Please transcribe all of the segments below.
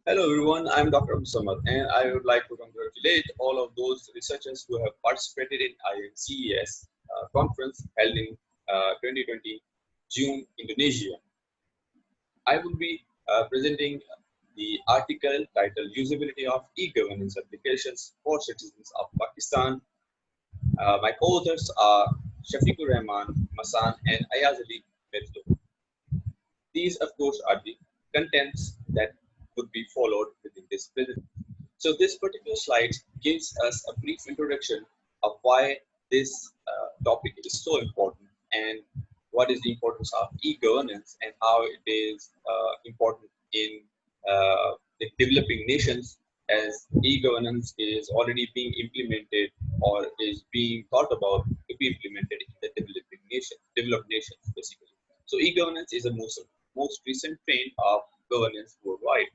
Hello everyone, I'm Dr. Abdul and I would like to congratulate all of those researchers who have participated in IMCES conference held in 2020 June, Indonesia. I will be presenting the article titled Usability of eGovernance Applications for Citizens of Pakistan. My co-authors are Shafiq-ur-Rehman, Massan and Ayaz Maitlo. These, of course, are the contents that would be followed within this presentation. So this particular slide gives us a brief introduction of why this topic is so important and what is the importance of e-governance and how it is important in the developing nations, as e-governance is already being implemented or is being thought about to be implemented in the developed nations basically. So e-governance is the most recent trend of governance worldwide.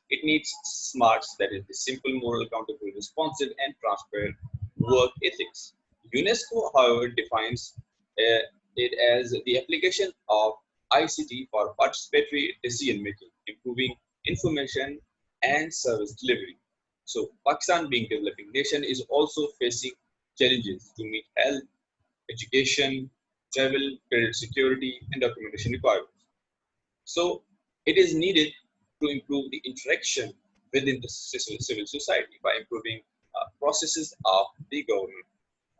It needs smarts, that is the simple, moral, accountable, responsive, and transparent work ethics. UNESCO, however, defines it as the application of ICT for participatory decision making, improving information and service delivery. So, Pakistan, being a developing nation, is also facing challenges to meet health, education, travel, credit security, and documentation requirements. So, it is needed to improve the interaction within the civil society by improving processes of the government,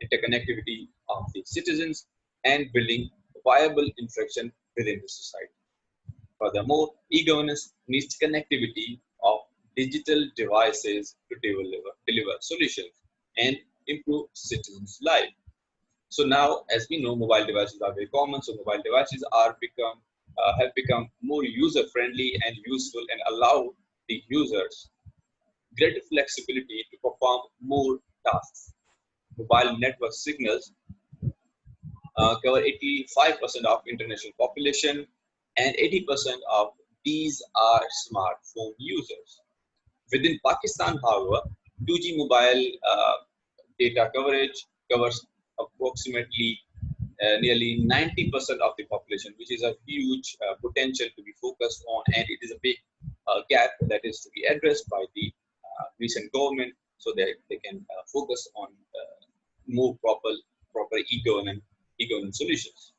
interconnectivity of the citizens, and building viable interaction within the society. Furthermore, e-governance needs connectivity of digital devices to deliver solutions and improve citizens' life. So now, as we know, mobile devices are very common. So mobile devices have become more user friendly and useful and allow the users greater flexibility to perform more tasks. Mobile network signals cover 85% of international population, and 80% of these are smartphone users. Within Pakistan, however, 2G mobile data coverage covers approximately nearly 90% of the population, which is a huge potential to be focused on, and it is a big gap that is to be addressed by the recent government so that they can focus on more proper e-governance solutions.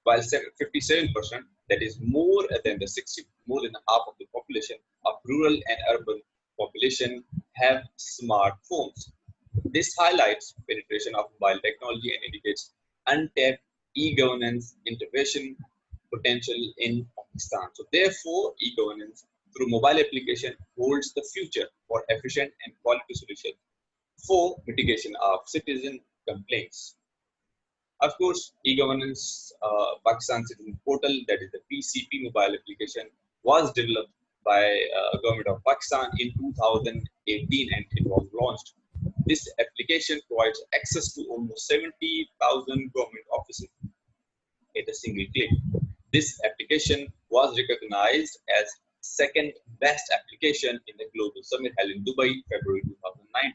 While 57%, that is more than half of the population of rural and urban population have smartphones. This highlights penetration of mobile technology and indicates untapped e-governance intervention potential in Pakistan. So therefore, e-governance through mobile application holds the future for efficient and quality solutions for mitigation of citizen complaints. Of course, e-governance Pakistan Citizen Portal, that is the PCP mobile application, was developed by government of Pakistan in 2018 and it was launched. This application provides access to almost 70,000 government offices at a single click. This application was recognized as second best application in the global summit held in Dubai, February 2019.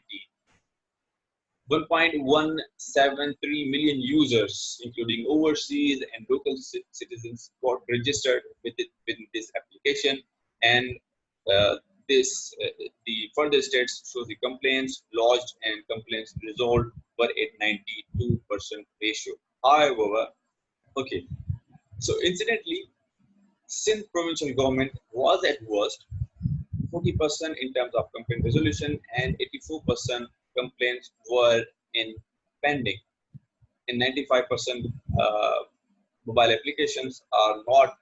1.173 million users, including overseas and local citizens, got registered within this application, and uh, the further states show the complaints lodged and complaints resolved were at 92% ratio. However, okay, so incidentally, since provincial government was at worst, 40% in terms of complaint resolution and 84% complaints were in pending. And 95% mobile applications are not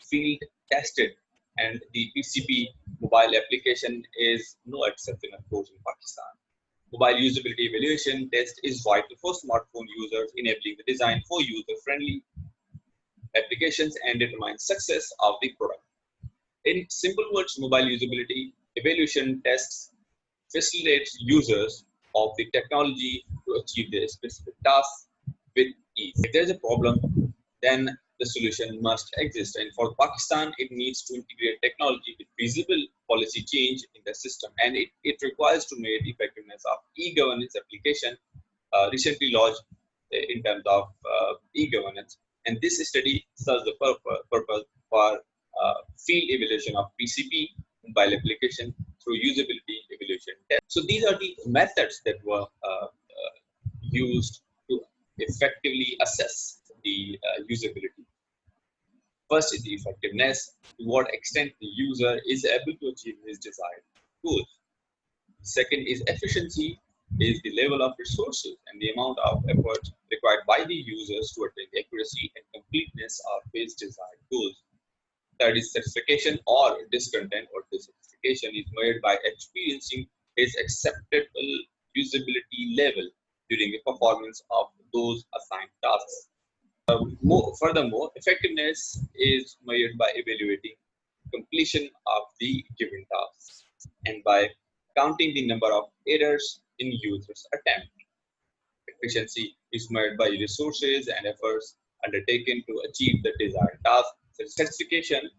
field tested, and the PCP mobile application is no exception, of course, in Pakistan. Mobile usability evaluation test is vital for smartphone users, enabling the design for user-friendly applications and determine success of the product. In simple words, mobile usability evaluation tests facilitates users of the technology to achieve their specific tasks with ease. If there's a problem, then the solution must exist. And for Pakistan, it needs to integrate technology with feasible policy change in the system. And it requires to measure the effectiveness of e-governance application recently launched in terms of e-governance. And this study serves the purpose for field evaluation of PCP, mobile application through usability evaluation test. So these are the methods that were used to effectively assess the usability. First is the effectiveness, to what extent the user is able to achieve his desired goals. Second is efficiency, is the level of resources and the amount of effort required by the users to attain accuracy and completeness of his desired goals. Third is certification or discontent or dissatisfaction is measured by experiencing his acceptable usability level during the performance of those assigned tasks. Furthermore, effectiveness is measured by evaluating completion of the given task and by counting the number of errors in users' attempt. Efficiency is measured by resources and efforts undertaken to achieve the desired task. Certification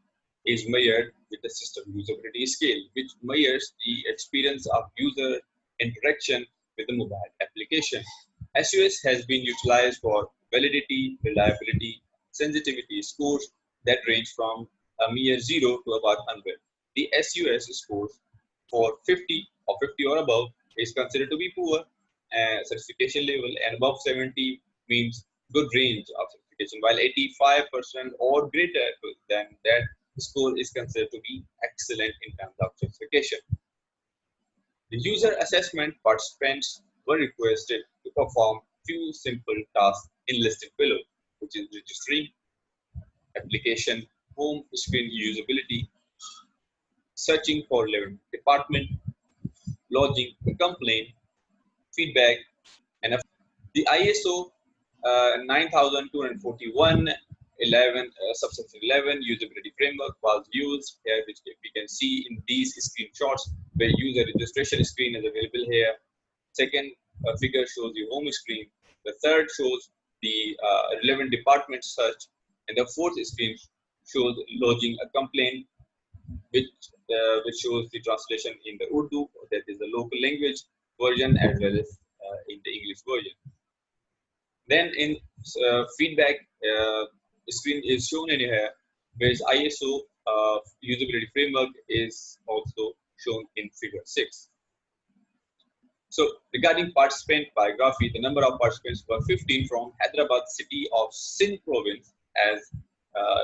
is measured with the system usability scale, which measures the experience of user interaction with the mobile application. SUS has been utilized for validity, reliability, sensitivity scores that range from a mere 0 to about 100. The SUS scores for 50 or above is considered to be poor certification level, and above 70 means good range of certification, while 85% or greater than that score is considered to be excellent in terms of certification. The user assessment participants were requested to perform few simple tasks enlisted below, which is registering, application, home screen usability, searching for relevant department, lodging a complaint, feedback, and the ISO 9241 subsection 11 usability framework was used here, which we can see in these screenshots where user registration screen is available here. Second figure shows the home screen. The third shows the relevant department search, and the fourth screen shows lodging a complaint, which shows the translation in the Urdu, that is the local language version, as well as in the English version. Then in feedback screen is shown in here, whereas ISO usability framework is also shown in figure 6. So regarding participant biography, the number of participants were 15 from Hyderabad city of Sindh province, as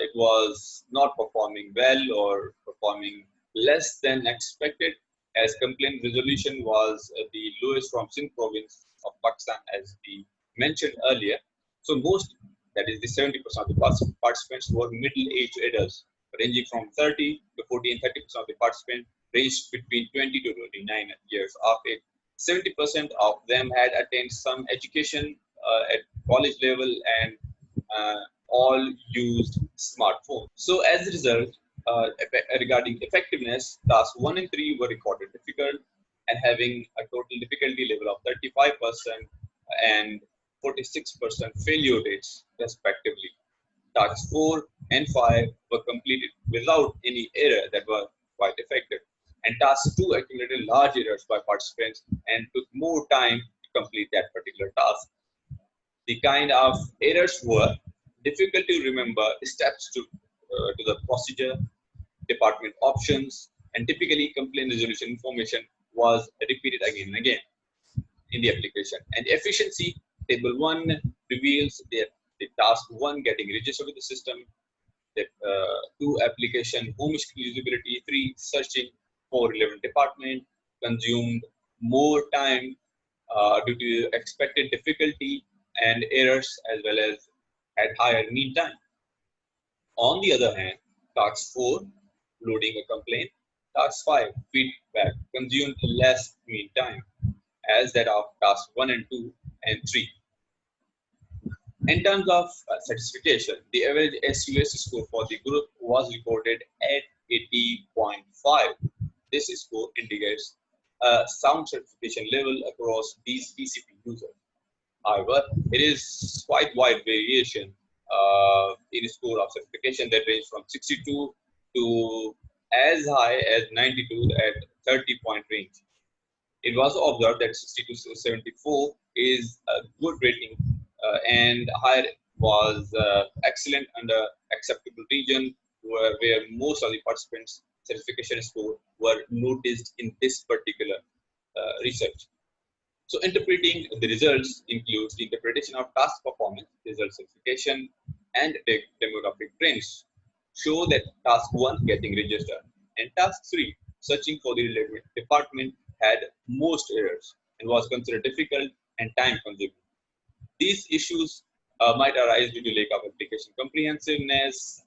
it was not performing well or performing less than expected, as complaint resolution was the lowest from Sindh province of Pakistan, as we mentioned earlier. So most, that is the 70% of the participants were middle-aged adults, ranging from 30 to 40, and 30% of the participants ranged between 20 to 29 years of age. 70% of them had attained some education at college level, and all used smartphones. So as a result, regarding effectiveness, tasks 1 and 3 were recorded difficult and having a total difficulty level of 35% and 46% failure rates respectively. Tasks 4 and 5 were completed without any error that were quite effective. And task 2 accumulated large errors by participants and took more time to complete that particular task. The kind of errors were difficult to remember steps to the procedure, department options, and typically complaint resolution information was repeated again and again in the application. And efficiency, table 1 reveals the task 1 getting registered with the system, the 2 application home screen usability, 3 searching for relevant department, consumed more time due to expected difficulty and errors, as well as had higher mean time. On the other hand, task 4, loading a complaint, task 5, feedback, consumed less mean time as that of task 1 and 2 and 3. In terms of satisfaction, the average SUS score for the group was recorded at 80.5. This score indicates a sound certification level across these PCP users. However, it is quite wide variation in score of certification that range from 62 to as high as 92 at 30-point range. It was observed that 62 to 74 is a good rating, and higher was excellent under acceptable region, where most of the participants certification score were noticed in this particular research. So interpreting the results includes the interpretation of task performance, result certification, and demographic trends. Show that task 1 getting registered and task 3 searching for the relevant department had most errors and was considered difficult and time consuming. These issues might arise due to lack of application comprehensiveness,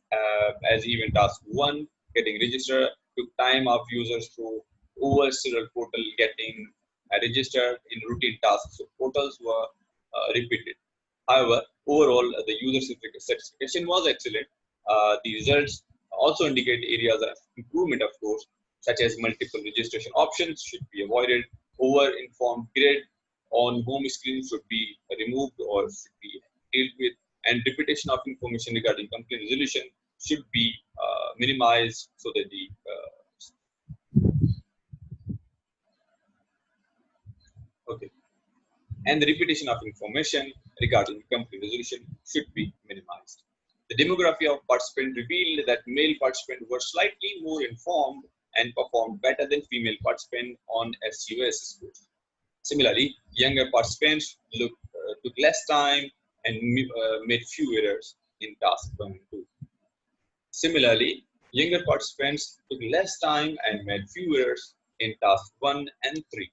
as even task 1 getting registered took time of users through over several portal getting registered in routine tasks. So portals were repeated. However, overall, the user satisfaction was excellent. The results also indicate areas of improvement, of course, such as multiple registration options should be avoided, over-informed grid on home screen should be removed or should be dealt with, and repetition of information regarding complaint resolution should be minimized so that the okay, and the repetition of information regarding complaint resolution should be minimized. The demography of participants revealed that male participants were slightly more informed and performed better than female participants on SUS scores. Similarly, younger participants took less time and made few errors in task 1 and 2. Similarly, younger participants took less time and made few errors in task 1 and 3.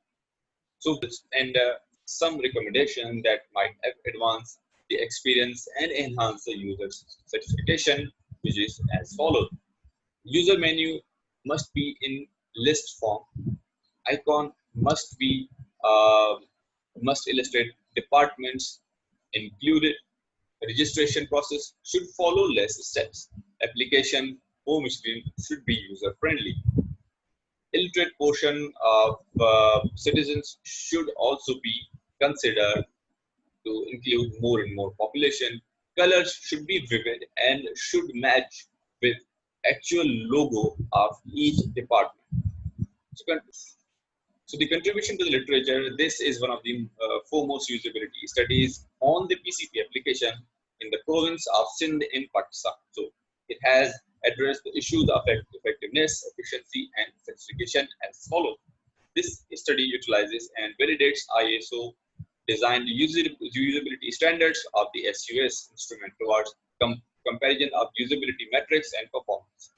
So, and some recommendation that might advance the experience and enhance the user's satisfaction, which is as follows. User menu must be in list form. Icon must be must illustrate departments included. Registration process should follow less steps. Application home screen should be user friendly. Illiterate portion of citizens should also be considered to include more and more population. Colors should be vivid and should match with actual logo of each department. So the contribution to the literature, this is one of the foremost usability studies on the PCP application in the province of Sindh in Pakistan. So it has addressed the issues of effectiveness, efficiency, and satisfaction as follows. This study utilizes and validates ISO designed usability standards of the SUS instrument towards comparison of usability metrics and performance.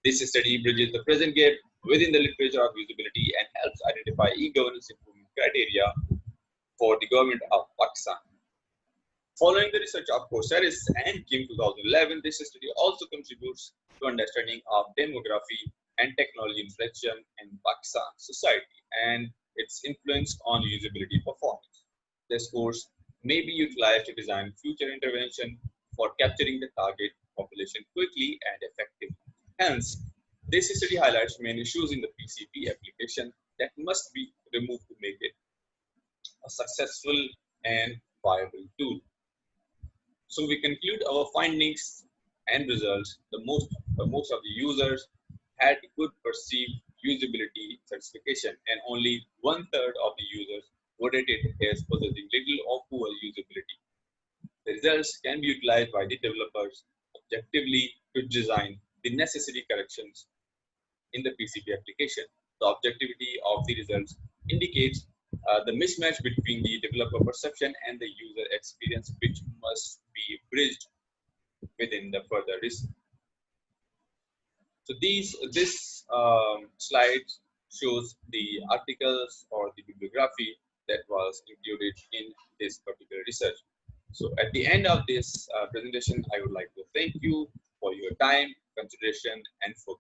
This study bridges the present gap within the literature of usability and helps identify eGovernance improvement criteria for the government of Pakistan. Following the research of Coursera and KIM 2011, this study also contributes to understanding of demography and technology inflection in Pakistan society and its influence on usability performance. This course may be utilized to design future intervention for capturing the target population quickly and effectively. Hence, this study highlights main issues in the PCP application that must be removed to make it a successful and viable tool. So we conclude our findings and results. Most of the users had good perceived usability certification, and only 1/3 of the users were rated as possessing little or poor usability. The results can be utilized by the developers objectively to design the necessary corrections in the PCP application. The objectivity of the results indicates the mismatch between the developer perception and the user experience, which must be bridged within the further research. So this slide shows the articles or the bibliography that was included in this particular research. So at the end of this presentation, I would like to thank you for your time, consideration, and focus.